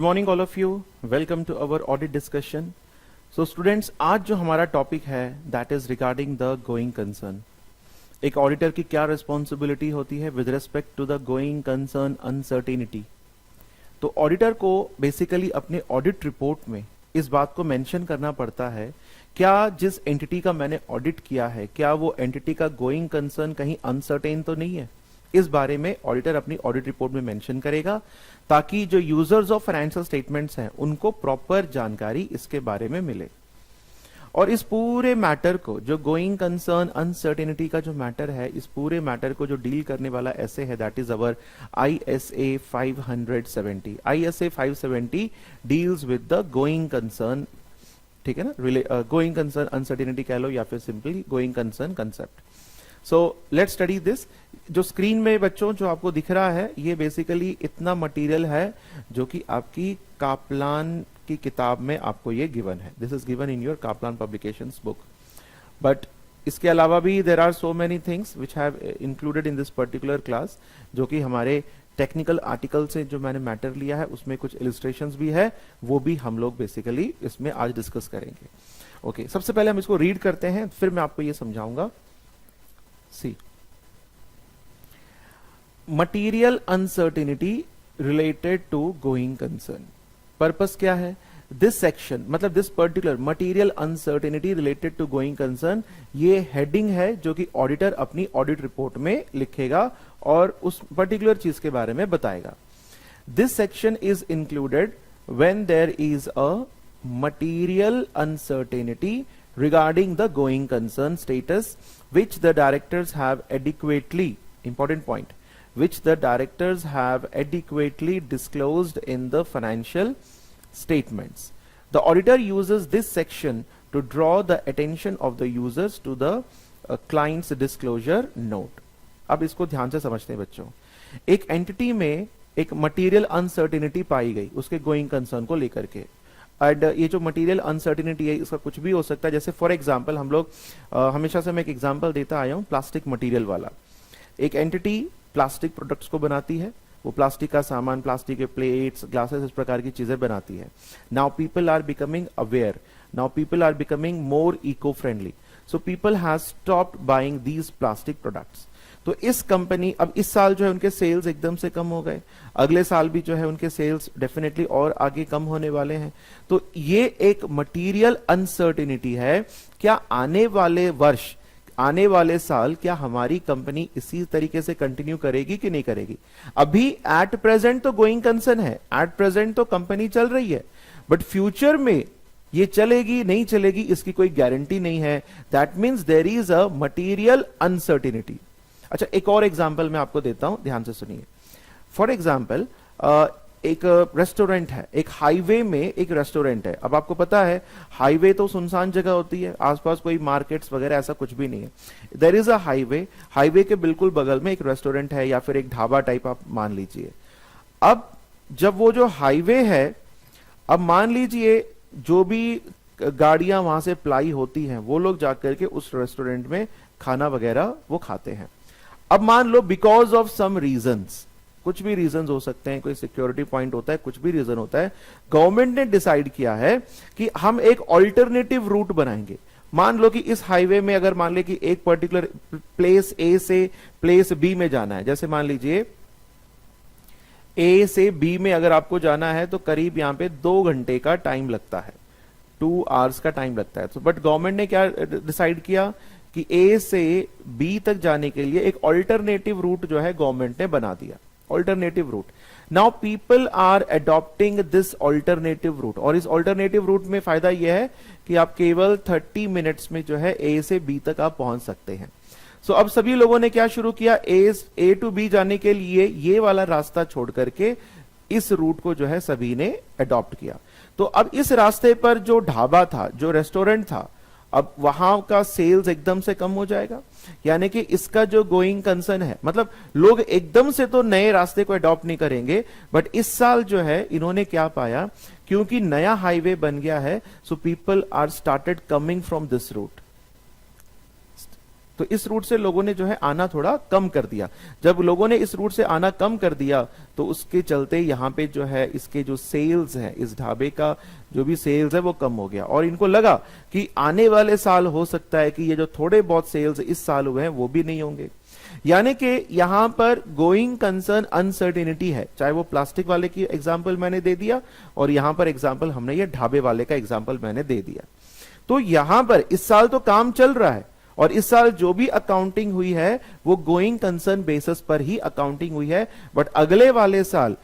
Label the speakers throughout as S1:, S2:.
S1: Morning all of you, welcome to our audit discussion. So students, आज जो हमारा topic है that is regarding the going concern. एक auditor की क्या रिस्पॉन्सिबिलिटी होती है with respect to the going concern uncertainty. तो ऑडिटर को बेसिकली अपने ऑडिट रिपोर्ट में इस बात को मेंशन करना पड़ता है, क्या जिस एंटिटी का मैंने ऑडिट किया है क्या वो एंटिटी का गोइंग कंसर्न कहीं अनसर्टेन तो नहीं है। इस बारे में ऑडिटर अपनी ऑडिट रिपोर्ट में मेंशन करेगा ताकि जो यूजर्स ऑफ फाइनेंशियल स्टेटमेंट्स हैं उनको प्रॉपर जानकारी इसके बारे में मिले। और इस पूरे मैटर को, जो गोइंग कंसर्न अनसर्टेनिटी का जो मैटर है, इस पूरे मैटर को जो डील करने वाला ऐसे है that is our ISA 570। ISA 570 deals with the going concern, ठीक है ना, गोइंग कंसर्न अनसर्टेनिटी कह लो या फिर simply going concern concept. So let's study this. जो स्क्रीन में बच्चों जो आपको दिख रहा है ये बेसिकली इतना मटेरियल है जो कि आपकी कापलान की किताब में आपको ये गिवन है। This is given in your Kaplan publications book. But इसके अलावा भी there are so many things which have included in this particular class, जो कि हमारे टेक्निकल आर्टिकल से जो मैंने मैटर लिया है उसमें कुछ इलस्ट्रेशंस भी है, वो भी हम लोग बेसिकली इसमें आज डिस्कस करेंगे। ओके, सबसे पहले हम इसको रीड करते हैं, फिर मैं आपको ये समझाऊंगा। See, material uncertainty related to going concern. Purpose क्या है? दिस सेक्शन, मतलब this particular material uncertainty related to going concern, ये हेडिंग है जो कि ऑडिटर अपनी ऑडिट रिपोर्ट में लिखेगा और उस पर्टिकुलर चीज के बारे में बताएगा। This section is included when there is a material uncertainty regarding the going concern status which the directors have adequately, important point, which the directors have adequately disclosed in the financial statements. The auditor uses this section to draw the attention of the users to the client's disclosure note. अब इसको ध्यान से समझते हैं बच्चों। एक entity में एक मटीरियल अनसर्टेनिटी पाई गई उसके गोइंग कंसर्न को लेकर के, एंड ये जो मटेरियल अनसर्टेनिटी है इसका कुछ भी हो सकता है। जैसे फॉर एग्जांपल हम लोग हमेशा से मैं एक एग्जांपल देता आया हूं प्लास्टिक मटेरियल वाला। एक एंटिटी प्लास्टिक प्रोडक्ट्स को बनाती है, वो प्लास्टिक का सामान, प्लास्टिक के प्लेट्स, ग्लासेस, इस प्रकार की चीजें बनाती है। Now people are becoming aware, now people are becoming more eco friendly, so people have stopped buying these plastic products. तो इस कंपनी, अब इस साल जो है उनके सेल्स एकदम से कम हो गए, अगले साल भी जो है उनके सेल्स डेफिनेटली और आगे कम होने वाले हैं। तो ये एक मटीरियल अनसर्टेनिटी है, क्या आने वाले वर्ष, आने वाले साल क्या हमारी कंपनी इसी तरीके से कंटिन्यू करेगी कि नहीं करेगी। अभी एट प्रेजेंट तो गोइंग कंसर्न है, एट प्रेजेंट तो कंपनी चल रही है, बट फ्यूचर में ये चलेगी नहीं चलेगी इसकी कोई गारंटी नहीं है। That means there is a material uncertainty. अच्छा, एक और एग्जाम्पल मैं आपको देता हूं, ध्यान से सुनिए। फॉर एग्जाम्पल एक रेस्टोरेंट है, एक हाईवे में एक रेस्टोरेंट है। अब आपको पता है हाईवे तो सुनसान जगह होती है, आसपास कोई मार्केट्स वगैरह ऐसा कुछ भी नहीं है। There is a highway, highway के बिल्कुल बगल में एक रेस्टोरेंट है या फिर एक ढाबा टाइप आप मान लीजिए। अब जब वो जो हाईवे है, अब मान लीजिए जो भी गाड़ियां वहां से प्लाई होती हैं वो लोग जाकर के उस रेस्टोरेंट में खाना वगैरह वो खाते हैं। अब मान लो बिकॉज ऑफ सम रीजंस, कुछ भी रीजंस हो सकते हैं, कोई सिक्योरिटी पॉइंट होता है, कुछ भी रीजन होता है, गवर्नमेंट ने डिसाइड किया है कि हम एक ऑल्टरनेटिव रूट बनाएंगे। मान लो कि इस हाईवे में अगर मान ले कि एक पर्टिकुलर प्लेस ए से प्लेस बी में जाना है, जैसे मान लीजिए ए से बी में अगर आपको जाना है तो करीब यहां पे 2 घंटे का टाइम लगता है, 2 आवर्स का टाइम लगता है। तो बट गवर्नमेंट ने क्या डिसाइड किया कि ए से बी तक जाने के लिए एक ऑल्टरनेटिव रूट जो है गवर्नमेंट ने बना दिया, alternative route. Now people are adopting this alternative route, और इस ऑल्टरनेटिव रूट में फायदा यह है कि आप केवल 30 मिनट्स में जो है ए से बी तक आप पहुंच सकते हैं। सो अब सभी लोगों ने क्या शुरू किया, ए टू बी जाने के लिए ये वाला रास्ता छोड़ करके इस रूट को जो है सभी ने अडॉप्ट किया। तो अब इस रास्ते पर जो ढाबा था, जो रेस्टोरेंट था, अब वहां का सेल्स एकदम से कम हो जाएगा। यानी कि इसका जो गोइंग कंसर्न है, मतलब लोग एकदम से तो नए रास्ते को अडॉप्ट नहीं करेंगे, बट इस साल जो है इन्होंने क्या पाया, क्योंकि नया हाईवे बन गया है, so people are started coming from this route. तो इस रूट से लोगों ने जो है आना थोड़ा कम कर दिया। जब लोगों ने इस रूट से आना कम कर दिया तो उसके चलते यहाँ पे जो है इसके जो सेल्स है, इस ढाबे का जो भी सेल्स है वो कम हो गया, और इनको लगा कि आने वाले साल हो सकता है कि ये जो थोड़े बहुत सेल्स इस साल हुए हैं वो भी नहीं होंगे। यानी कि यहां पर गोइंग कंसर्न अनसर्टेनिटी है, चाहे वो प्लास्टिक वाले की एग्जांपल मैंने दे दिया और यहां पर एग्जांपल हमने ये ढाबे वाले का एग्जांपल मैंने दे दिया। तो यहां पर इस साल तो काम चल रहा है और इस साल जो भी अकाउंटिंग हुई है वो गोइंग कंसर्न बेसिस पर ही अकाउंटिंग हुई है, बट अगले वाले साल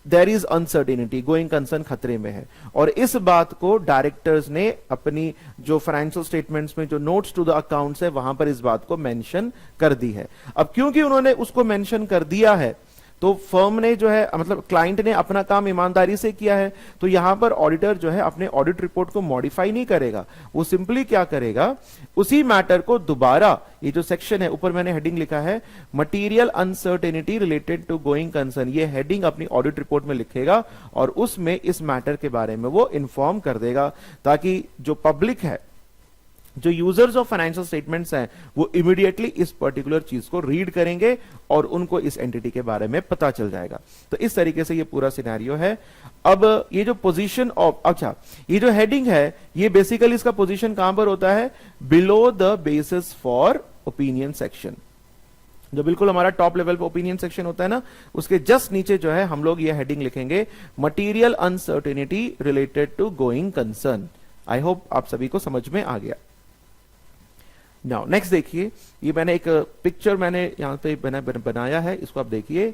S1: there is uncertainty, going concern खतरे में है। और इस बात को डायरेक्टर्स ने अपनी जो फाइनेंशियल स्टेटमेंट्स में जो नोट्स टू द अकाउंट्स है वहां पर इस बात को मेंशन कर दी है। अब क्योंकि उन्होंने उसको मेंशन कर दिया है तो फर्म ने जो है मतलब क्लाइंट ने अपना काम ईमानदारी से किया है, तो यहां पर ऑडिटर जो है अपने ऑडिट रिपोर्ट को मॉडिफाई नहीं करेगा, वो सिंपली क्या करेगा, उसी मैटर को दोबारा, ये जो सेक्शन है ऊपर मैंने हेडिंग लिखा है material uncertainty related to going concern, ये हेडिंग अपनी ऑडिट रिपोर्ट में लिखेगा और उसमें इस मैटर के बारे में वो इन्फॉर्म कर देगा, ताकि जो पब्लिक है, जो यूजर्स ऑफ फाइनेंशियल स्टेटमेंट्स हैं, वो इमीडिएटली इस पर्टिकुलर चीज को रीड करेंगे और उनको इस एंटिटी के बारे में पता चल जाएगा। तो इस तरीके से ये पूरा सिनेरियो है। अब ये जो पोजीशन ऑफ, अच्छा ये जो हेडिंग है ये बेसिकली इसका पोजीशन कहां पर होता है, below the basis for opinion section, जो बिल्कुल हमारा टॉप लेवल पे ओपिनियन सेक्शन होता है ना, उसके जस्ट नीचे जो है हम लोग ये हेडिंग लिखेंगे material uncertainty related to going concern. I hope आप सभी को समझ में आ गया। नाउ नेक्स्ट देखिए, ये मैंने एक पिक्चर मैंने यहां पे बनाया है, इसको आप देखिए।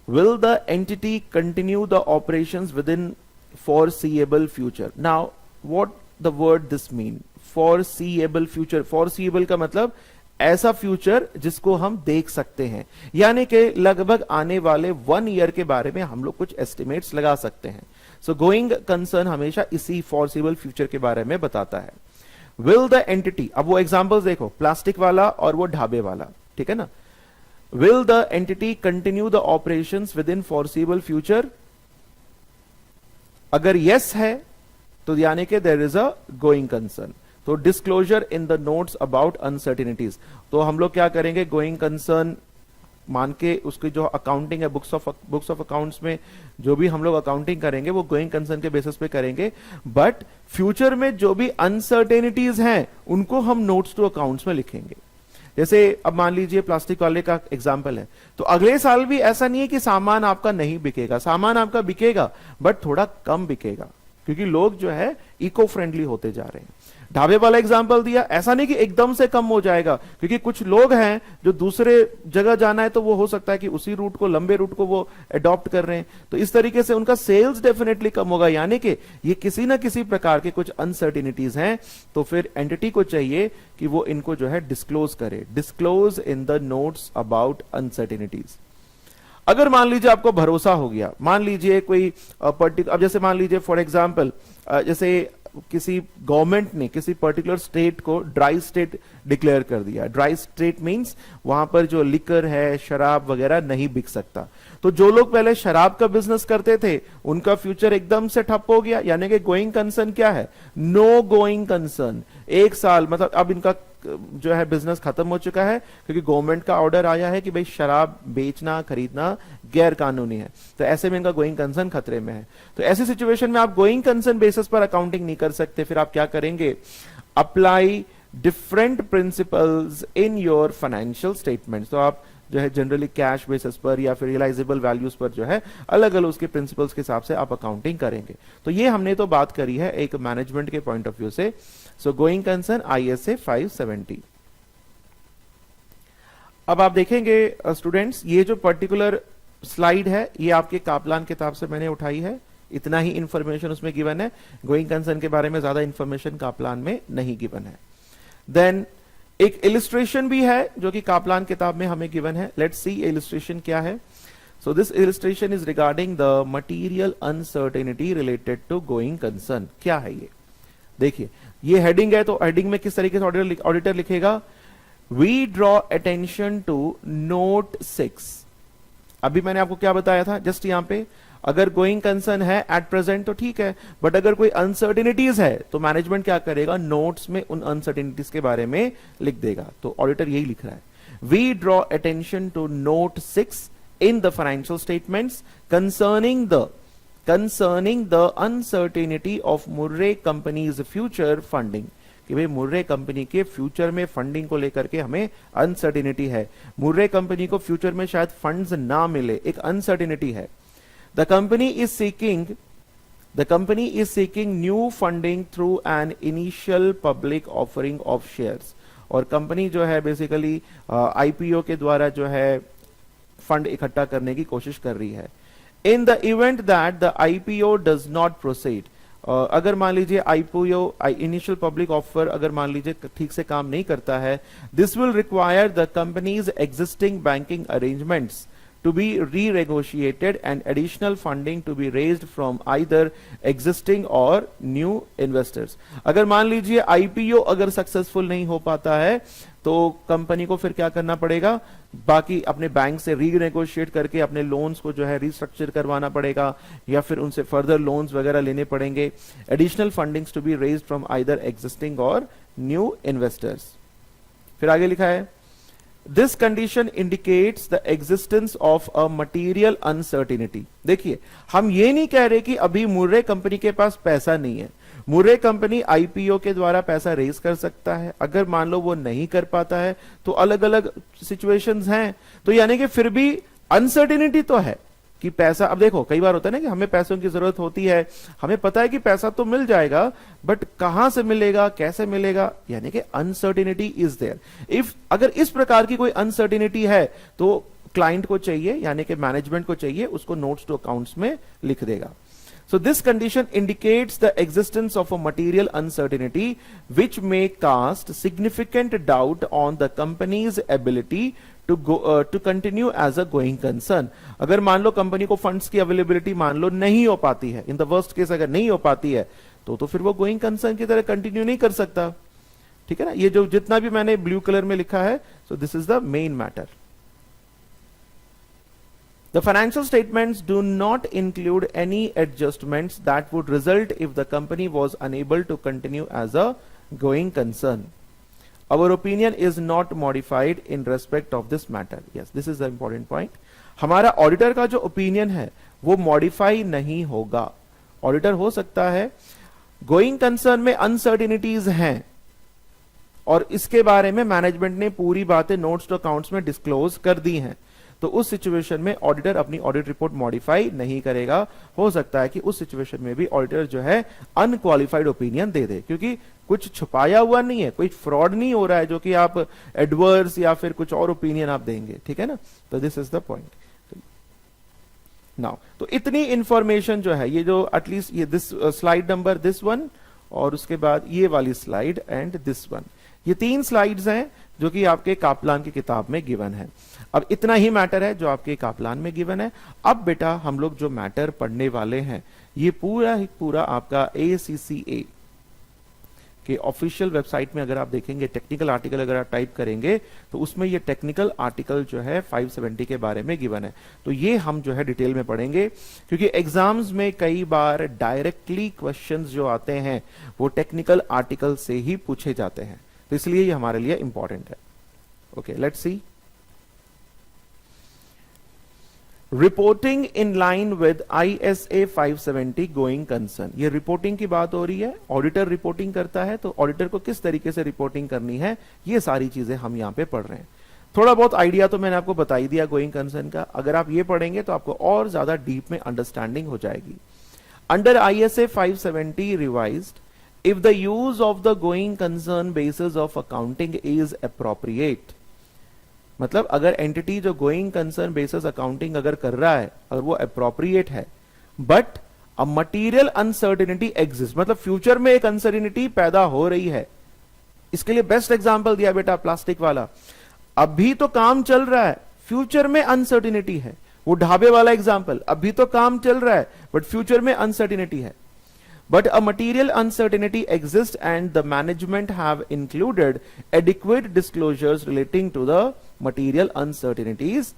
S1: Will the entity continue the operations within foreseeable future. Now what the word this mean, foreseeable future, foreseeable का मतलब ऐसा फ्यूचर जिसको हम देख सकते हैं, यानी कि लगभग आने वाले 1 ईयर के बारे में हम लोग कुछ एस्टिमेट्स लगा सकते हैं। सो गोइंग कंसर्न हमेशा इसी foreseeable फ्यूचर के बारे में बताता है। विल द एंटिटी, अब वो एग्जांपल्स देखो, प्लास्टिक वाला और वो ढाबे वाला, ठीक है ना। Will the entity continue the operations within foreseeable future, अगर यस है तो यानी कि there is a going concern. तो disclosure in the notes about uncertainties, तो हम लोग क्या करेंगे, गोइंग कंसर्न मान के उसकी जो अकाउंटिंग है बुक्स ऑफ अकाउंट्स में जो भी हम लोग अकाउंटिंग करेंगे वो गोइंग कंसर्न के बेसिस पे करेंगे, बट फ्यूचर में जो भी अनसर्टेनिटीज हैं उनको हम नोट्स टू अकाउंट्स में लिखेंगे। जैसे अब मान लीजिए प्लास्टिक वाले का एग्जांपल है, तो अगले साल भी ऐसा नहीं है कि सामान आपका नहीं बिकेगा, सामान आपका बिकेगा बट थोड़ा कम बिकेगा, क्योंकि लोग जो है इको फ्रेंडली होते जा रहे हैं। ढाबे वाला एग्जांपल दिया, ऐसा नहीं कि एकदम से कम हो जाएगा, क्योंकि कुछ लोग हैं जो दूसरे जगह जाना है तो वो हो सकता है कि उसी रूट को, लंबे रूट को वो अडॉप्ट कर रहे हैं, तो इस तरीके से उनका सेल्स डेफिनेटली कम होगा। यानी कि ये किसी ना किसी प्रकार के कुछ अनसर्टिनिटीज हैं, तो फिर एंटिटी को चाहिए कि वो इनको जो है डिस्क्लोज करे, disclose in the notes about uncertainties. अगर मान लीजिए आपको भरोसा हो गया, मान लीजिए कोई पर्टिकुलर, अब जैसे मान लीजिए फॉर एग्जांपल जैसे किसी गवर्नमेंट ने किसी पर्टिकुलर स्टेट को ड्राई स्टेट डिक्लेयर कर दिया। ड्राई स्टेट मींस वहां पर जो लिकर है, शराब वगैरह नहीं बिक सकता। तो जो लोग पहले शराब का बिजनेस करते थे उनका फ्यूचर एकदम से ठप हो गया, यानी कि गोइंग कंसर्न क्या है, नो गोइंग कंसर्न। 1 साल मतलब अब इनका जो है बिजनेस खत्म हो चुका है, क्योंकि गवर्नमेंट का ऑर्डर आया है कि भाई शराब बेचना खरीदना गैर कानूनी है, तो ऐसे में इनका गोइंग कंसर्न खतरे में है। तो ऐसी सिचुएशन में आप गोइंग कंसर्न बेसिस पर अकाउंटिंग नहीं कर सकते, फिर आप क्या करेंगे, apply different principles in your financial statements. तो आप जो है जनरली कैश बेसिस पर या फिर रियलाइजेबल वैल्यूज पर जो है अलग अलग उसके प्रिंसिपल्स के हिसाब से आप अकाउंटिंग करेंगे। तो ये हमने तो बात करी है एक मैनेजमेंट के पॉइंट ऑफ व्यू से। So going concern ISA 570। अब आप देखेंगे स्टूडेंट्स, ये जो पर्टिकुलर स्लाइड है ये आपके कापलान किताब से मैंने उठाई है, इतना ही इंफॉर्मेशन उसमें गिवन है, गोइंग कंसर्न के बारे में ज्यादा इंफॉर्मेशन कापलान में नहीं गिवन है। देन एक इलिस्ट्रेशन भी है जो कि कापलान किताब में हमें गिवन है। लेट्स सी इलिस्ट्रेशन क्या है। So this illustration is regarding the material uncertainty related to going concern. क्या है ये, देखिए ये हेडिंग है, तो हेडिंग में किस तरीके से ऑडिटर लिखेगा, we draw attention to note 6। अभी मैंने आपको क्या बताया था, जस्ट यहां पे अगर गोइंग कंसर्न है एट प्रेजेंट तो ठीक है, बट अगर कोई अनसर्टेनिटीज है तो मैनेजमेंट क्या करेगा, नोट्स में उन अनसर्टेनिटीज के बारे में लिख देगा। तो ऑडिटर यही लिख रहा है, we draw attention to note 6 in the financial statements concerning the uncertainty of Murray Company's future funding, कि भाई मुर्रे कंपनी के फ्यूचर में फंडिंग को लेकर के हमें अनसर्टेनिटी है, मुर्रे कंपनी को फ्यूचर में शायद फंड्स ना मिले, एक अनसर्टेनिटी है। The company is seeking new funding through an initial public offering of shares, और कंपनी जो है बेसिकली आईपीओ के द्वारा जो है फंड इकट्ठा करने की कोशिश कर रही है। In the event that the IPO does not proceed, अगर मान लीजिए आईपीओ इनिशियल पब्लिक ऑफर अगर मान लीजिए ठीक से काम नहीं करता है, this will require the companies existing banking arrangements to be renegotiated and additional funding to be raised from either existing or new investors। अगर मान लीजिए आईपीओ अगर सक्सेसफुल नहीं हो पाता है तो कंपनी को फिर क्या करना पड़ेगा, बाकी अपने बैंक से रीनेगोशिएट करके अपने लोन्स को जो है रिस्ट्रक्चर करवाना पड़ेगा, या फिर उनसे फर्दर लोन्स वगैरह लेने पड़ेंगे। Additional fundings to be raised from either existing or new investors. फिर आगे लिखा है, This condition indicates the existence of a material uncertainty। देखिए हम ये नहीं कह रहे कि अभी मुर्रे कंपनी के पास पैसा नहीं है, मुर्रे कंपनी आईपीओ के द्वारा पैसा रेज कर सकता है, अगर मान लो वो नहीं कर पाता है तो अलग अलग सिचुएशंस हैं, तो यानी कि फिर भी अनसर्टेनिटी तो है कि पैसा, अब देखो कई बार होता है ना कि हमें पैसों की जरूरत होती है, हमें पता है कि पैसा तो मिल जाएगा बट कहां से मिलेगा, कैसे मिलेगा, यानी कि अनसर्टेनिटी इज देयर। इफ अगर इस प्रकार की कोई अनसर्टेनिटी है तो क्लाइंट को चाहिए यानी कि मैनेजमेंट को चाहिए उसको नोट्स टू अकाउंट्स में लिख देगा। So this condition indicates the existence of a material uncertainty which may cast significant doubt on the company's ability to continue as a going concern। अगर मान लो कंपनी को फंड्स की अवेलेबिलिटी मान लो नहीं हो पाती है, इन द वर्स्ट केस अगर नहीं हो पाती है तो फिर वो गोइंग कंसर्न की तरह कंटिन्यू नहीं कर सकता। ठीक है ना, ये जो जितना भी मैंने ब्लू कलर में लिखा है, so this is the main matter. The financial statements do not include any adjustments that would result if the company was unable to continue as a going concern। Our opinion is not modified in respect of this matter। Yes, this is the important point। हमारा auditor का जो opinion है वो modify नहीं होगा। Auditor हो सकता है गोइंग कंसर्न में अनसर्टिनिटीज हैं और इसके बारे में मैनेजमेंट ने पूरी बातें नोट्स टू अकाउंट्स में डिस्क्लोज कर दी हैं, तो उस सिचुएशन में ऑडिटर अपनी ऑडिट रिपोर्ट मॉडिफाई नहीं करेगा। हो सकता है कि उस सिचुएशन में भी ऑडिटर जो है अनक्वालिफाइड ओपिनियन दे दे, क्योंकि कुछ छुपाया हुआ नहीं है, कोई फ्रॉड नहीं हो रहा है जो कि आप एडवर्स या फिर कुछ और ओपिनियन आप देंगे। ठीक है ना, तो this is the point. Now तो इतनी इंफॉर्मेशन जो है, ये जो एटलीस्ट ये this slide number this one और उसके बाद ये वाली स्लाइड एंड दिस वन, ये 3 स्लाइड्स हैं जो कि आपके कापलान की किताब में गिवन है। अब इतना ही मैटर है जो आपके कापलान में गिवन है। अब बेटा हम लोग जो मैटर पढ़ने वाले हैं ये पूरा ही पूरा आपका ACCA के ऑफिशियल वेबसाइट में अगर आप देखेंगे, टेक्निकल आर्टिकल अगर आप टाइप करेंगे तो उसमें ये टेक्निकल आर्टिकल जो है 570 के बारे में गिवन है। तो ये हम जो है डिटेल में पढ़ेंगे, क्योंकि एग्जाम्स में कई बार डायरेक्टली क्वेश्चंस जो आते हैं वो टेक्निकल आर्टिकल से ही पूछे जाते हैं, तो इसलिए ये हमारे लिए इंपॉर्टेंट है। Okay, let's see. Reporting in line with ISA 570 going concern, ये रिपोर्टिंग की बात हो रही है। ऑडिटर रिपोर्टिंग करता है तो ऑडिटर को किस तरीके से रिपोर्टिंग करनी है, ये सारी चीजें हम यहां पे पढ़ रहे हैं। थोड़ा बहुत आइडिया तो मैंने आपको बता ही दिया गोइंग कंसर्न का, अगर आप ये पढ़ेंगे तो आपको और ज्यादा डीप में अंडरस्टैंडिंग हो जाएगी। Under ISA 570 revised, if the use of the going concern basis of accounting is appropriate, मतलब अगर एंटिटी जो गोइंग कंसर्न बेसिस अकाउंटिंग अगर कर रहा है, अगर वो अप्रोप्रिएट है, but a material uncertainty exist, मतलब फ्यूचर में एक अनसर्टिनिटी पैदा हो रही है। इसके लिए बेस्ट एग्जांपल दिया बेटा प्लास्टिक वाला, अभी तो काम चल रहा है, फ्यूचर में अनसर्टिनिटी है। वो ढाबे वाला एग्जांपल, अभी तो काम चल रहा है बट फ्यूचर में अनसर्टिनिटी है। But a material uncertainty exists and the management have included adequate disclosures relating to the material uncertainties.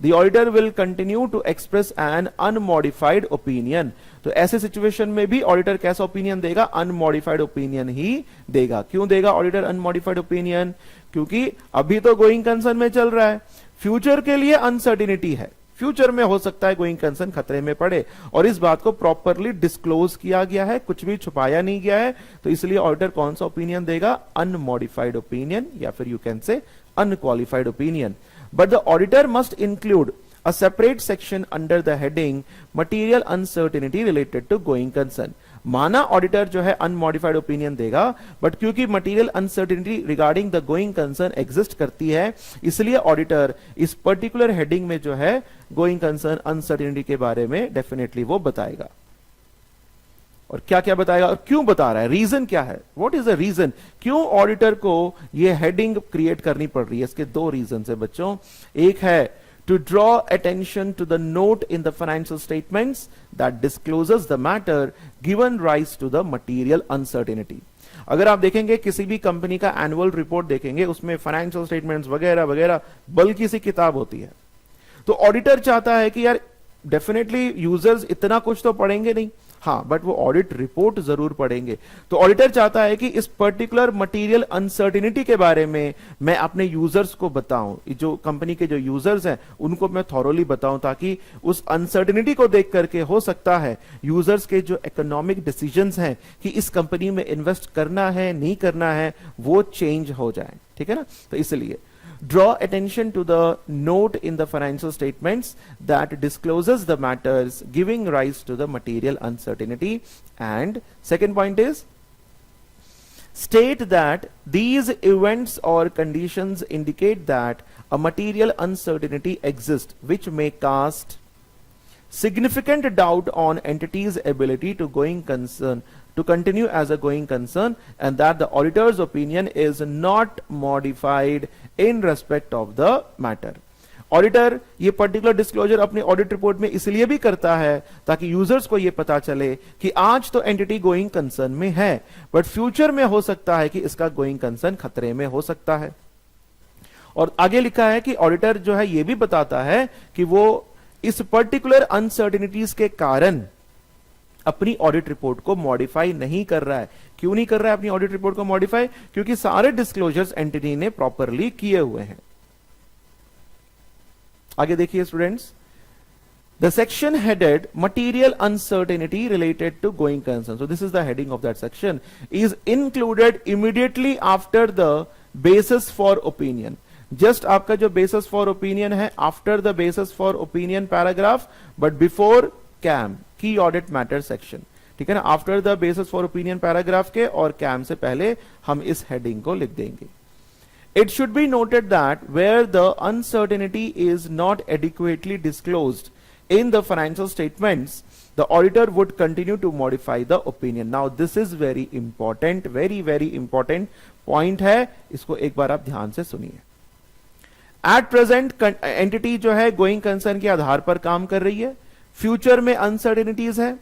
S1: The auditor will continue to express an unmodified opinion. तो ऐसे सिचुएशन में भी ऑडिटर कैसा opinion देगा? Unmodified opinion ही देगा। क्यों देगा auditor unmodified opinion? क्योंकि अभी तो गोइंग कंसर्न में चल रहा है, फ्यूचर के लिए अनसर्टिनिटी है, फ्यूचर में हो सकता है गोइंग कंसर्न खतरे में पड़े, और इस बात को प्रॉपरली डिस्क्लोज किया गया है, कुछ भी छुपाया नहीं गया है। तो इसलिए ऑडिटर कौन सा ओपिनियन देगा? अनमॉडिफाइड ओपिनियन, या फिर you can say unqualified opinion. But the auditor must include a separate section under the heading material uncertainty related to going concern। माना ऑडिटर जो है अनमॉडिफाइड ओपिनियन देगा, बट क्योंकि material uncertainty regarding the going concern exist करती है, इसलिए auditor इस particular heading में जो है गोइंग कंसर्न अनसर्टेनिटी के बारे में डेफिनेटली वो बताएगा। और क्या क्या बताएगा और क्यों बता रहा है, रीजन क्या है, व्हाट इज द रीजन, क्यों ऑडिटर को ये हेडिंग क्रिएट करनी पड़ रही है? इसके दो रीजन है बच्चों। एक है to draw attention to the note in the financial statements that discloses the matter given rise to the material uncertainty। अगर आप देखेंगे किसी भी कंपनी का एनुअल रिपोर्ट देखेंगे, उसमें फाइनेंशियल स्टेटमेंट्स वगैरह वगैरह बल्कि सी किताब होती है। तो ऑडिटर चाहता है कि यार डेफिनेटली यूजर्स इतना कुछ तो पढ़ेंगे नहीं, हाँ, बट वो ऑडिट रिपोर्ट जरूर पढ़ेंगे। तो ऑडिटर चाहता है कि इस पर्टिकुलर मटेरियल अनसर्टिनिटी के बारे में मैं अपने यूजर्स को बताऊं, जो कंपनी के जो यूजर्स हैं उनको मैं थॉरोली बताऊं, ताकि उस अनसर्टिनिटी को देख करके हो सकता है यूजर्स के जो इकोनॉमिक डिसीजंस हैं कि इस कंपनी में इन्वेस्ट करना है नहीं करना है वो चेंज हो जाए। ठीक है ना? तो इसलिए draw attention to the note in the financial statements that discloses the matters giving rise to the material uncertainty। And second point is state that these events or conditions indicate that a material uncertainty exists which may cast significant doubt on entity's ability to continue as a going concern, and that the auditor's opinion is not modified in respect of the matter। Auditor ये particular disclosure अपने audit report में इसलिए भी करता है ताकि users को ये पता चले कि आज तो एंटिटी गोइंग कंसर्न में है, बट फ्यूचर में हो सकता है कि इसका गोइंग कंसर्न खतरे में हो सकता है। और आगे लिखा है कि ऑडिटर जो है ये भी बताता है कि वो इस पर्टिकुलर अनसर्टिनिटीज के कारण अपनी ऑडिट रिपोर्ट को मॉडिफाई नहीं कर रहा है। क्यों नहीं कर रहा है अपनी ऑडिट रिपोर्ट को मॉडिफाई? क्योंकि सारे डिस्क्लोजर्स एंटिटी ने प्रॉपरली किए हुए हैं। आगे देखिए students, the section headed material uncertainty related to going concern, so this is the heading of that section, is included immediately after the basis for opinion. Just आपका जो बेसिस फॉर ओपिनियन है, after the basis for opinion paragraph, but before CAM key audit matter section. ठीक है ना? After the basis for opinion paragraph के और cam से पहले हम इस हेडिंग को लिख देंगे। It should be noted that where the uncertainty is not adequately disclosed in the financial statements, the auditor would continue to modify the opinion। Now this is very important, very important point है, इसको एक बार आप ध्यान से सुनिए। At present entity जो है going concern के आधार पर काम कर रही है, फ्यूचर में अनसर्टेनिटीज है,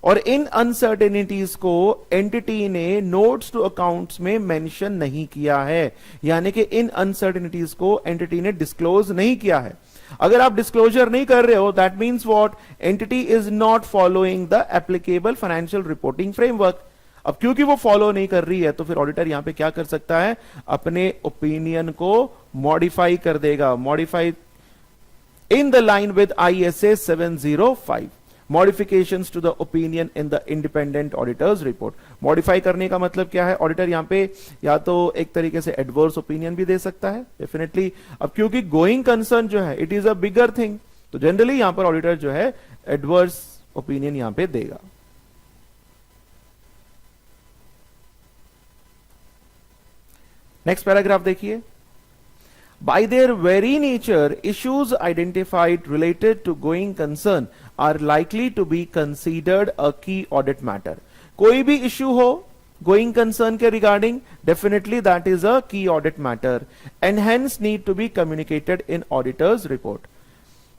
S1: और इन अनसर्टेनिटीज को एंटिटी ने नोट्स टू अकाउंट्स में मेंशन नहीं किया है, यानी कि इन अनसर्टेनिटीज को एंटिटी ने डिस्क्लोज नहीं किया है। अगर आप डिस्क्लोजर नहीं कर रहे हो, that means what, entity is not following the applicable financial reporting framework. अब क्योंकि वो फॉलो नहीं कर रही है, तो फिर ऑडिटर यहां पे क्या कर सकता है? अपने ओपिनियन को मॉडिफाई कर देगा। Modify in the line with ISA 705, modifications to the opinion in the independent auditor's report. Modify करने का मतलब क्या है? ऑडिटर यहां पे या तो एक तरीके से एडवर्स ओपिनियन भी दे सकता है डेफिनेटली। अब क्योंकि गोइंग कंसर्न जो है it is a bigger thing, तो जनरली यहां पर ऑडिटर जो है एडवर्स ओपिनियन यहां पे देगा। नेक्स्ट पैराग्राफ देखिए। By their very nature, issues identified related to going concern are likely to be considered a key audit matter। कोई भी इश्यू हो गोइंग कंसर्न के regarding, definitely that is a key audit matter and hence need to be communicated in auditors report.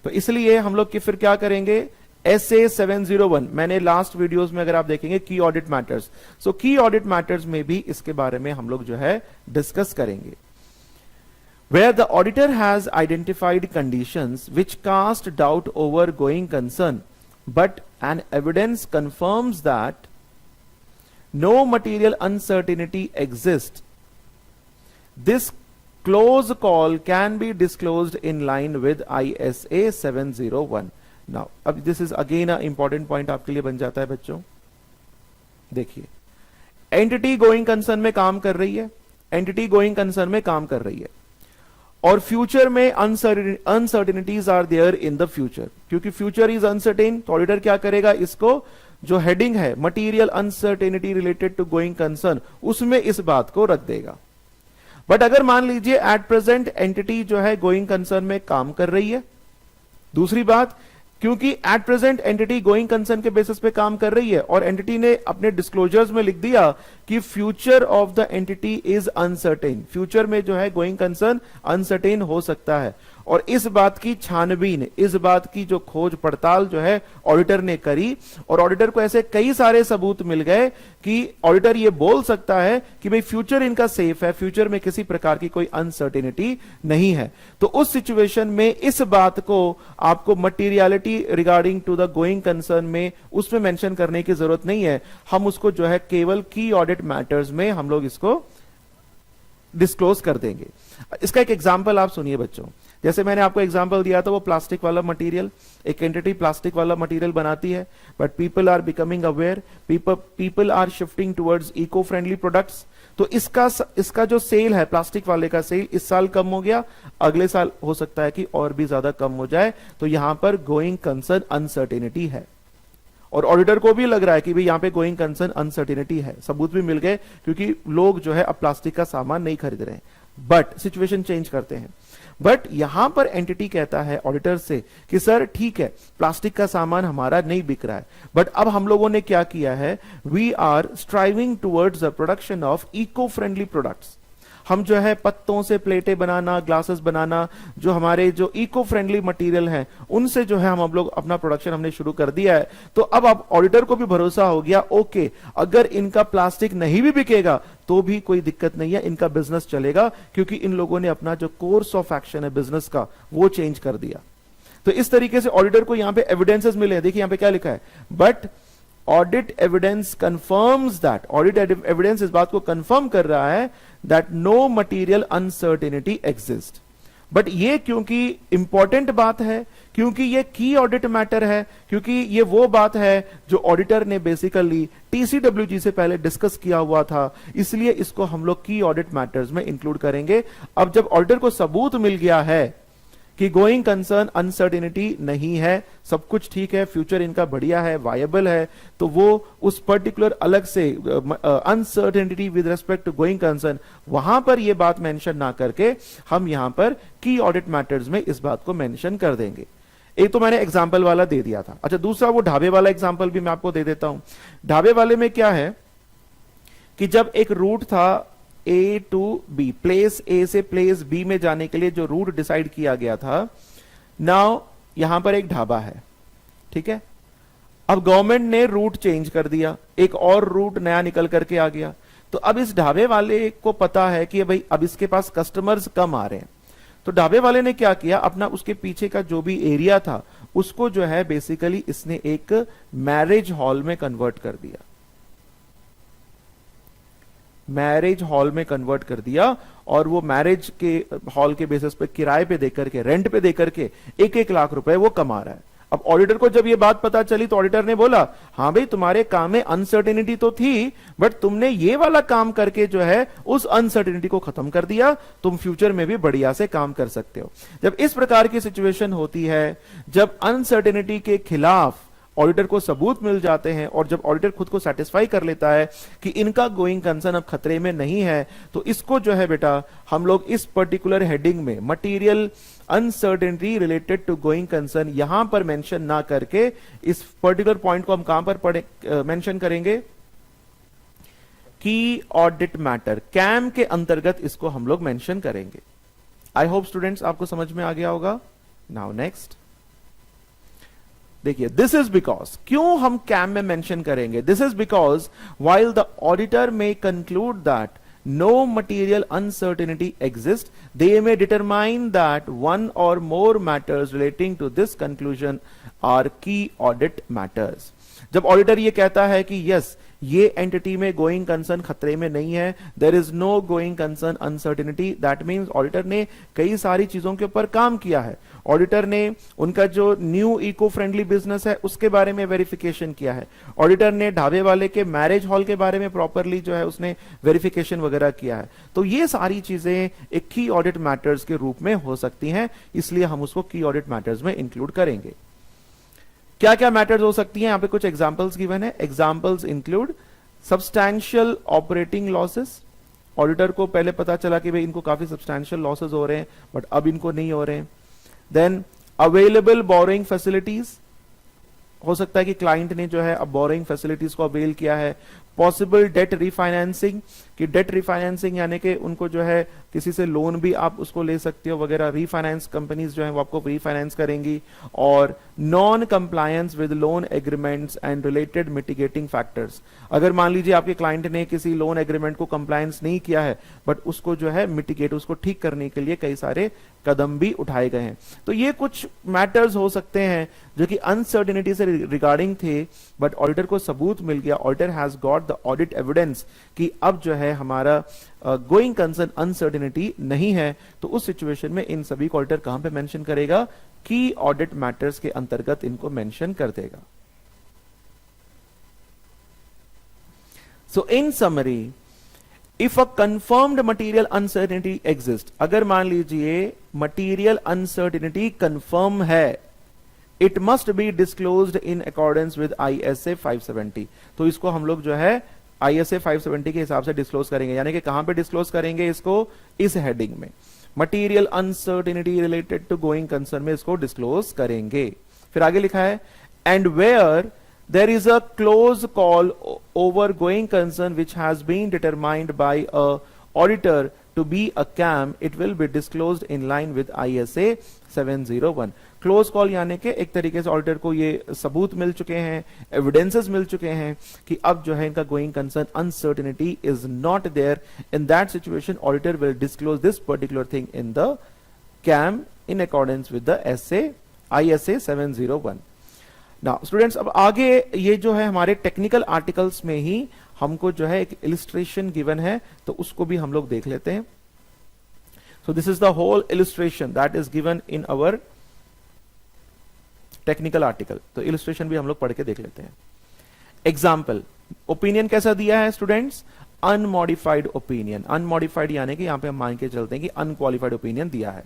S1: तो इसलिए हम लोग फिर क्या करेंगे? SA 701, मैंने लास्ट वीडियोस में अगर आप देखेंगे की ऑडिट मैटर्स, सो की ऑडिट मैटर्स में भी इसके बारे में हम लोग जो है डिस्कस करेंगे। where the auditor has identified conditions which cast doubt over going concern, but an evidence confirms that no material uncertainty exists. This close call can be disclosed in line with ISA 701. Now, अब this is again a important point आपके लिए बन जाता है बच्चों. देखिए, entity going concern में काम कर रही है, एंटिटी गोइंग कंसर्न में काम कर रही है, और फ्यूचर में uncertainties are there in the future. क्योंकि फ्यूचर इज अनसर्टेन, तो ऑडिटर क्या करेगा, इसको जो हेडिंग है material uncertainty related to going concern, उसमें इस बात को रख देगा. बट अगर मान लीजिए एट प्रेजेंट एंटिटी जो है गोइंग कंसर्न में काम कर रही है, दूसरी बात, क्योंकि at present entity going concern के बेसिस पे काम कर रही है और एंटिटी ने अपने डिस्क्लोजर्स में लिख दिया कि future of the entity is uncertain, future में जो है गोइंग कंसर्न अनसर्टेन हो सकता है, और इस बात की छानबीन, इस बात की जो खोज पड़ताल जो है ऑडिटर ने करी, और ऑडिटर को ऐसे कई सारे सबूत मिल गए कि ऑडिटर ये बोल सकता है कि भाई फ्यूचर इनका सेफ है, फ्यूचर में किसी प्रकार की कोई अनसर्टेनिटी नहीं है. तो उस सिचुएशन में इस बात को आपको materiality regarding to the going concern में उसमें मेंशन करने की जरूरत नहीं है. हम उसको जो है केवल की ऑडिट मैटर्स में हम लोग इसको डिस्क्लोज कर देंगे. इसका एक एग्जांपल आप सुनिए बच्चों. जैसे मैंने आपको एग्जांपल दिया था वो प्लास्टिक वाला मटेरियल, एक एंटिटी प्लास्टिक वाला मटेरियल बनाती है, but people are becoming aware, people are shifting towards eco friendly products. तो इसका जो सेल है, प्लास्टिक वाले का सेल इस साल कम हो गया, अगले साल हो सकता है कि और भी ज्यादा कम हो जाए. तो यहां पर गोइंग कंसर्न अनसर्टेनिटी है, और ऑडिटर को भी लग रहा है कि भाई यहां पे गोइंग कंसर्न अनसर्टेनिटी है. सबूत भी मिल गए क्योंकि लोग जो है अब प्लास्टिक का सामान नहीं खरीद रहे हैं. बट सिचुएशन चेंज करते हैं, बट यहां पर एंटिटी कहता है ऑडिटर से कि सर ठीक है, प्लास्टिक का सामान हमारा नहीं बिक रहा है, बट अब हम लोगों ने क्या किया है, we are striving towards the production of eco friendly products. हम जो है पत्तों से प्लेटें बनाना, ग्लासेस बनाना, जो हमारे जो इको फ्रेंडली मटेरियल हैं, उनसे जो है हम लोग अपना प्रोडक्शन हमने शुरू कर दिया है. तो अब ऑडिटर को भी भरोसा हो गया, ओके अगर इनका प्लास्टिक नहीं भी बिकेगा तो भी कोई दिक्कत नहीं है, इनका बिजनेस चलेगा, क्योंकि इन लोगों ने अपना जो कोर्स ऑफ एक्शन है बिजनेस का वो चेंज कर दिया. तो इस तरीके से ऑडिटर को यहां पे एविडेंसेस मिले. देखिए यहां पे क्या लिखा है, but audit evidence confirms that, audit evidence इस बात को कंफर्म कर रहा है that no material uncertainty exists. But ये क्योंकि इंपॉर्टेंट बात है, क्योंकि ये की ऑडिट मैटर है, क्योंकि ये वो बात है जो ऑडिटर ने बेसिकली टीसीडब्ल्यूजी से पहले डिस्कस किया हुआ था, इसलिए इसको हम लोग की ऑडिट मैटर्स में इंक्लूड करेंगे. अब जब ऑडिटर को सबूत मिल गया है कि गोइंग कंसर्न अनसर्टेनिटी नहीं है, सब कुछ ठीक है, फ्यूचर इनका बढ़िया है, वायबल है, तो वो उस पर्टिकुलर अलग से uncertainty with respect to going concern, वहां पर ये बात मेंशन ना करके हम यहां पर की ऑडिट मैटर्स में इस बात को मेंशन कर देंगे. एक तो मैंने एग्जाम्पल वाला दे दिया था. अच्छा, दूसरा वो ढाबे वाला एग्जाम्पल भी मैं आपको दे देता हूं. ढाबे वाले में क्या है कि जब एक रूट था ए टू बी, प्लेस ए से प्लेस बी में जाने के लिए जो रूट डिसाइड किया गया था, नाउ यहां पर एक ढाबा है, ठीक है. अब गवर्नमेंट ने रूट चेंज कर दिया, एक और रूट नया निकल करके आ गया. तो अब इस ढाबे वाले को पता है कि भाई अब इसके पास कस्टमर्स कम आ रहे हैं, तो ढाबे वाले ने क्या किया, अपना उसके पीछे का जो भी एरिया था उसको जो है बेसिकली इसने एक मैरिज हॉल में कन्वर्ट कर दिया, मैरिज हॉल में कन्वर्ट कर दिया, और वो मैरिज के हॉल के बेसिस पे किराए पे देकर के, रेंट पे देकर के 1-1 लाख रुपए वो कमा रहा है. अब ऑडिटर को जब ये बात पता चली तो ऑडिटर ने बोला, हाँ भाई तुम्हारे काम में अनसर्टेनिटी तो थी, बट तुमने ये वाला काम करके जो है उस अनसर्टेनिटी को खत्म कर दिया, तुम फ्यूचर में भी बढ़िया से काम कर सकते हो. जब इस प्रकार की सिचुएशन होती है, जब अनसर्टेनिटी के खिलाफ ऑडिटर को सबूत मिल जाते हैं, और जब ऑडिटर खुद को सेटिस्फाई कर लेता है कि इनका गोइंग कंसर्न अब खतरे में नहीं है, तो इसको जो है बेटा हम लोग इस पर्टिकुलर हेडिंग में material uncertainty related to going concern यहां पर मेंशन ना करके इस पर्टिकुलर पॉइंट को हम कहां पर मेंशन करेंगे, की ऑडिट मैटर, कैम के अंतर्गत इसको हम लोग मेंशन करेंगे. आई होप स्टूडेंट्स आपको समझ में आ गया होगा. नाउ नेक्स्ट देखिए, दिस इज बिकॉज, क्यों हम कैम में मेंशन करेंगे, this is because while the auditor may conclude that no material uncertainty exists, they may determine that one or more matters relating to this conclusion are key audit matters. जब auditor ये कहता है कि yes ये entity में going concern खतरे में नहीं है, there is no going concern uncertainty, that means auditor ने कई सारी चीजों के ऊपर काम किया है. ऑडिटर ने उनका जो न्यू इको फ्रेंडली बिजनेस है उसके बारे में वेरिफिकेशन किया है. ऑडिटर ने ढाबे वाले के मैरिज हॉल के बारे में प्रॉपरली जो है उसने वेरिफिकेशन वगैरह किया है. तो ये सारी चीजें एक की ऑडिट मैटर्स के रूप में हो सकती हैं, इसलिए हम उसको की ऑडिट मैटर्स में इंक्लूड करेंगे. क्या क्या मैटर्स हो सकती हैं, यहां पे कुछ एग्जांपल्स गिवन है. Examples include substantial operating losses. Auditor को पहले पता चला कि भाई इनको काफी सब्सटैंशियल लॉसेस हो रहे हैं, बट अब इनको नहीं हो रहे हैं. देन अवेलेबल बोरोइंग फैसिलिटीज, हो सकता है कि क्लाइंट ने जो है अब बोरोइंग फैसिलिटीज को अवेल किया है. पॉसिबल डेट रिफाइनेंसिंग, कि डेट रिफाइनेंसिंग यानी कि उनको जो है किसी से लोन भी आप उसको ले सकते हो वगैरह, रीफाइनेंस कंपनीज जो है वो आपको रीफाइनेंस करेंगी. और non compliance with loan agreements and related mitigating factors. अगर मान लीजिए आपके क्लाइंट ने किसी लोन एग्रीमेंट को कंप्लायंस नहीं किया है, बट उसको जो है मिटिगेट, उसको ठीक करने के लिए कई सारे कदम भी उठाए गए हैं. तो ये कुछ मैटर्स हो सकते हैं जो कि अनसर्टेनिटी से रिगार्डिंग थे, बट ऑडिटर को सबूत मिल गया, auditor has got the audit evidence कि अब जो है हमारा गोइंग कंसर्न अनसर्टेनिटी नहीं है. तो उस सिचुएशन में इन सभी को ऑडिटर कहां पे मेंशन करेगा, की ऑडिट मैटर्स के अंतर्गत इनको मेंशन कर देगा. So in summary, if a confirmed material uncertainty exist, अगर मान लीजिए मटीरियल अनसर्टेनिटी कंफर्म है, it must be disclosed in accordance with ISA 570. तो इसको हम लोग जो है ISA 570 के हिसाब से डिस्क्लोज करेंगे. यानी कि कहां पे डिस्क्लोज करेंगे इसको, इस हेडिंग में material uncertainty related to going concern में इसको डिस्क्लोज करेंगे. फिर आगे लिखा है, and where there is a close call over going concern which has been determined by a auditor to be a CAM, it will be disclosed in line with ISA 701. Close call यानी कि एक तरीके से auditor को ये सबूत मिल चुके हैं, एविडेंसेस मिल चुके हैं कि अब जो है इनका going concern uncertainty is not there. In that situation auditor will disclose this particular thing in the CAM in accordance with the ISA 701. Now students, अब आगे ये जो है हमारे टेक्निकल आर्टिकल्स में ही हमको जो है एक इलिस्ट्रेशन गिवन है, तो उसको भी हम लोग देख लेते हैं. So this is the whole illustration that is given in our technical article. तो इलिस्ट्रेशन भी हम लोग पढ़ के देख लेते हैं. एग्जाम्पल, ओपिनियन कैसा दिया है स्टूडेंट्स, अनमॉडिफाइड ओपिनियन. अनमॉडिफाइड यानी कि यहां पे हम मान के चलते हैं कि अनक्वालिफाइड ओपिनियन दिया है.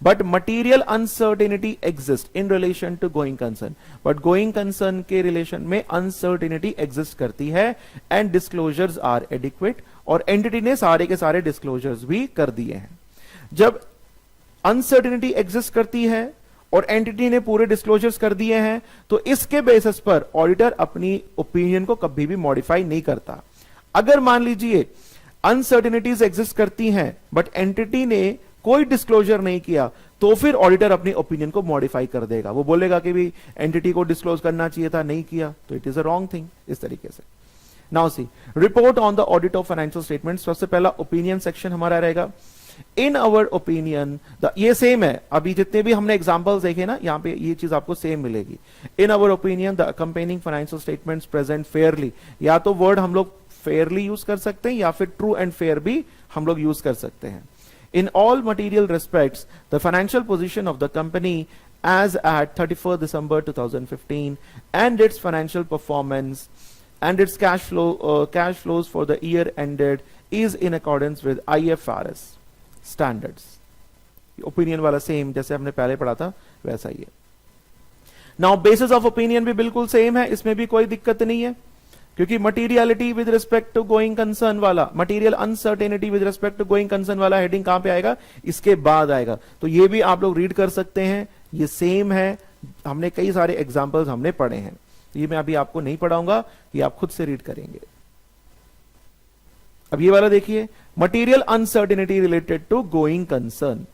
S1: But material uncertainty exist in relation to going concern, but going concern के रिलेशन में अनसर्टेनिटी एग्जिस्ट करती है, एंड डिस्क्लोजर्स आर एडिक्वेट, और एंटिटी ने सारे के सारे डिस्क्लोजर्स भी कर दिए हैं. जब अनसर्टेनिटी एग्जिस्ट करती है और एंटिटी ने पूरे डिस्क्लोजर्स कर दिए हैं, तो इसके बेसिस पर ऑडिटर अपनी ओपिनियन को कभी भी मॉडिफाई नहीं करता. अगर मान लीजिए अनसर्टेनिटीज एग्जिस्ट करती हैं बट एंटिटी ने कोई डिस्क्लोजर नहीं किया, तो फिर ऑडिटर अपनी ओपिनियन को मॉडिफाई कर देगा. वो बोलेगा कि भी एंटिटी को डिस्क्लोज करना चाहिए था, नहीं किया, तो it is a wrong thing. इस तरीके से. Now see, report on the audit of financial statements. सबसे पहला ओपिनियन सेक्शन हमारा रहेगा. इन अवर ओपिनियन, ये सेम है, अभी जितने भी हमने एग्जांपल्स देखे ना, यहां पे ये चीज आपको सेम मिलेगी. In our opinion the accompanying financial statements present fairly, या तो वर्ड हम लोग फेयरली यूज कर सकते हैं या फिर ट्रू एंड फेयर भी हम लोग यूज कर सकते हैं. In all material respects, the financial position of the company as at 31st December 2015 and its financial performance and its cash flows for the year ended is in accordance with IFRS standards. Opinion वाला same जैसे हमने पहले पढ़ा था वैसा ही है. Now basis of opinion भी बिल्कुल same है, इसमें भी कोई दिक्कत नहीं है, क्योंकि materiality with respect to going concern वाला, material uncertainty with respect to going concern वाला हेडिंग कहां पे आएगा, इसके बाद आएगा. तो ये भी आप लोग रीड कर सकते हैं, ये सेम है, हमने कई सारे एग्जांपल्स हमने पढ़े हैं. ये मैं अभी आपको नहीं पढ़ाऊंगा, ये आप खुद से रीड करेंगे. अब ये वाला देखिए, material uncertainty related to going concern.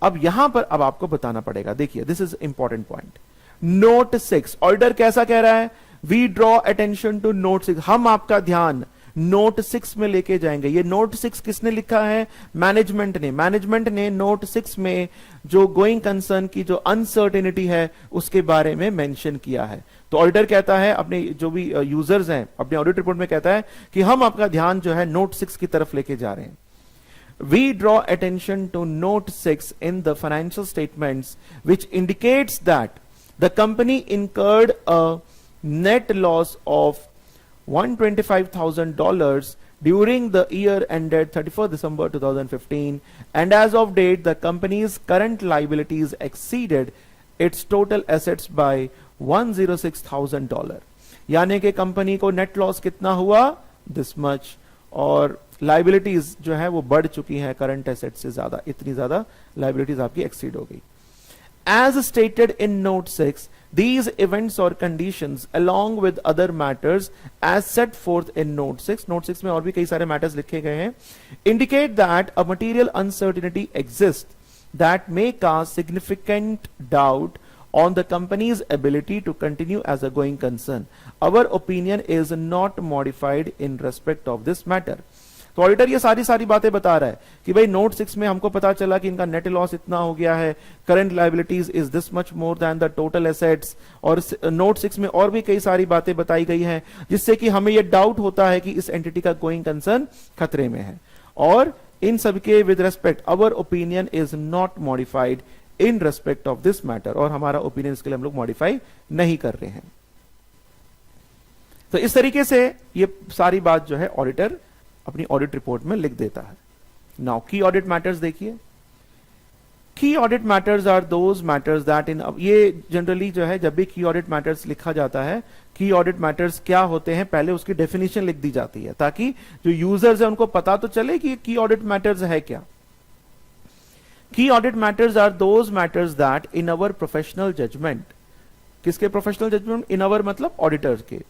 S1: अब यहां पर अब आपको बताना पड़ेगा, देखिए this is important point. Note 6, auditor कैसा कह रहा है, we draw attention to note 6, हम आपका ध्यान नोट 6 में लेके जाएंगे। ये नोट 6 किसने लिखा है? मैनेजमेंट ने। मैनेजमेंट ने नोट 6 में जो गोइंग कंसर्न की जो अनसर्टेनिटी है उसके बारे में मेंशन किया है। तो ऑडिटर कहता है, अपने जो भी यूजर्स हैं अपने ऑडिट रिपोर्ट में कहता है कि हम आपका ध्यान जो है नोट 6 की तरफ लेके जा रहे हैं। We draw attention to note 6 in the financial statements, which indicates that the company incurred a net loss of $125,000 during the year ended 31st December 2015, and as of date, the company's current liabilities exceeded its total assets by $106,000. यानी कि company को net loss कितना हुआ? This much, और liabilities जो है वो बढ़ चुकी है करंट एसेट से ज्यादा, इतनी ज्यादा लाइबिलिटीज आपकी एक्सीड हो गई। As stated in note 6, these events or conditions along with other matters as set forth in note 6, note 6 में और भी कई सारे matters लिखे गए हैं, indicate that a material uncertainty exists that may cause significant doubt on the company's ability to continue as a going concern. Our opinion is not modified in respect of this matter. तो auditor ये सारी बातें बता रहा है कि भाई note 6 में हमको पता चला कि इनका नेट लॉस इतना हो गया है, current liabilities is this much more than the total assets, और नोट 6 में और भी कई सारी बातें बताई गई हैं जिससे कि हमें ये डाउट होता है कि इस एंटिटी का गोइंग कंसर्न खतरे में है। और इन सबके with respect our opinion is not modified in respect of this matter, और हमारा ओपिनियन इसके लिए हम लोग मॉडिफाई नहीं कर रहे हैं। तो इस तरीके से ये सारी बात जो है ऑडिटर अपनी ऑडिट रिपोर्ट में लिख देता है। नाउ की ऑडिट मैटर्स देखिए। Key audit matters are those matters that in, ये जनरली जो है जब भी की ऑडिट मैटर्स लिखा जाता है, की ऑडिट मैटर्स क्या होते हैं पहले उसकी डेफिनेशन लिख दी जाती है ताकि जो यूजर्स है उनको पता तो चले कि की ऑडिट मैटर्स है क्या। Key audit matters are those matters that in our professional judgement, किसके प्रोफेशनल जजमेंट? इन अवर मतलब ऑडिटर्स के,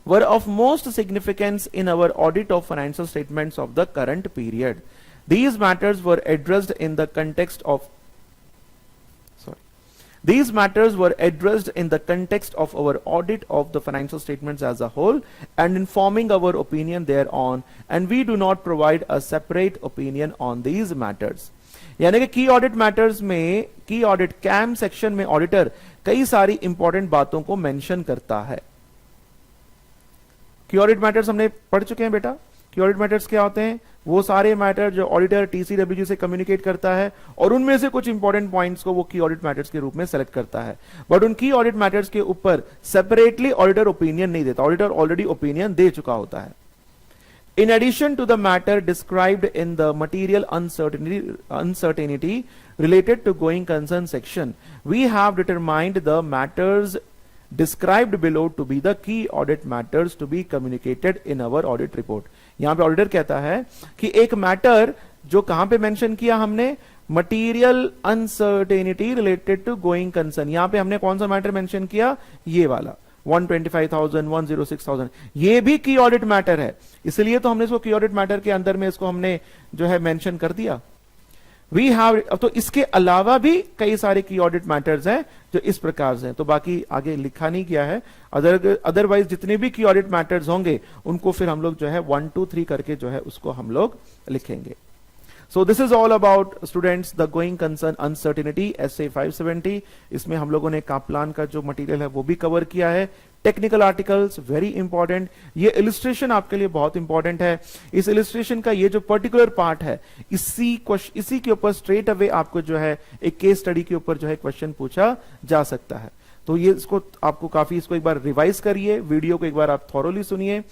S1: were of most significance in our audit of financial statements of the current period. These matters were addressed in the context of our audit of the financial statements as a whole and informing our opinion thereon, and we do not provide a separate opinion on these matters. यानी कि की audit matters में, की audit cam section में auditor कई सारी important बातों को मेंशन करता है। की ऑडिट मैटर्स हमने पढ़ चुके हैं बेटा। की ऑडिट मैटर्स क्या होते हैं? वो सारे मैटर जो ऑडिटर टीसीडब्ल्यूजी से कम्युनिकेट करता है और उनमें से कुछ इंपॉर्टेंट पॉइंट्स को वो की ऑडिट मैटर्स के रूप में सेलेक्ट करता है, बट उन की ऑडिट मैटर्स के ऊपर सेपरेटली ऑडिटर ओपिनियन नहीं देता, ऑडिटर ऑलरेडी ओपिनियन दे चुका होता है। In addition to the matter described in the material uncertainty related to going concern section, we have determined the matters described below to be the key audit matters to be communicated in our audit report. यहां पे auditor कहता है कि एक matter जो कहां पे mention किया हमने, material uncertainty related to going concern, यहां पे हमने कौन सा मैटर मेंशन किया? ये वाला 125,000, 106,000, ये भी की ऑडिट मैटर है, इसलिए तो हमने इसको की ऑडिट मैटर के अंदर में इसको हमने जो है मेंशन कर दिया। वी हैव, अब तो इसके अलावा भी कई सारे की ऑडिट मैटर्स हैं जो इस प्रकार से हैं, तो बाकी आगे लिखा नहीं गया है। अदरवाइज जितने भी की ऑडिट मैटर्स होंगे उनको फिर हम लोग जो है 1, 2, 3 करके जो है उसको हम लोग लिखेंगे। So this is all about students the going concern uncertainty essay 570। इसमें हम लोगों ने काप्लान का जो मटेरियल है वो भी कवर किया है। टेक्निकल आर्टिकल्स वेरी इंपॉर्टेंट, ये इलिस्ट्रेशन आपके लिए बहुत इंपॉर्टेंट है। इस इलिस्ट्रेशन का ये जो पर्टिकुलर पार्ट है इसी के ऊपर स्ट्रेट अवे आपको जो है एक केस स्टडी के ऊपर जो है क्वेश्चन पूछा जा सकता है। तो ये इसको आपको काफी, इसको एक बार रिवाइज करिए, वीडियो को एक बार आप थॉरोली सुनिए,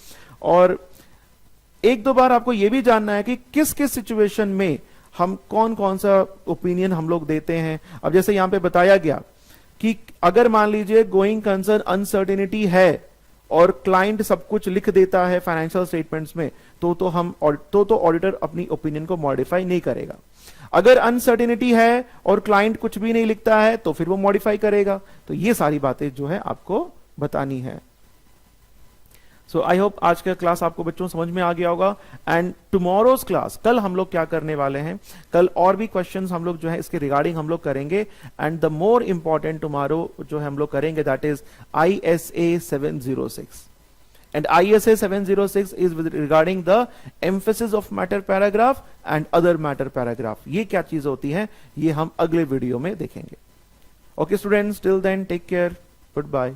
S1: और एक दो बार आपको यह भी जानना है कि किस किस सिचुएशन में हम कौन कौन सा ओपिनियन हम लोग देते हैं। अब जैसे यहां पे बताया गया कि अगर मान लीजिए गोइंग कंसर्न अनसर्टेनिटी है और क्लाइंट सब कुछ लिख देता है फाइनेंशियल स्टेटमेंट्स में, तो ऑडिटर अपनी ओपिनियन को मॉडिफाई नहीं करेगा। अगर अनसर्टेनिटी है और क्लाइंट कुछ भी नहीं लिखता है तो फिर वो मॉडिफाई करेगा। तो ये सारी बातें जो है आपको बतानी है। सो आई होप आज का क्लास आपको बच्चों समझ में आ गया होगा। एंड टुमारोज क्लास, कल हम लोग क्या करने वाले हैं, कल और भी क्वेश्चंस हम लोग जो है इसके रिगार्डिंग हम लोग करेंगे। And the more important tomorrow जो है हम लोग करेंगे that is ISA 706। and ISA 706 is regarding the emphasis of matter paragraph and other matter paragraph. ये क्या चीज होती है, ये हम अगले वीडियो में देखेंगे. Okay students, till then take care, goodbye.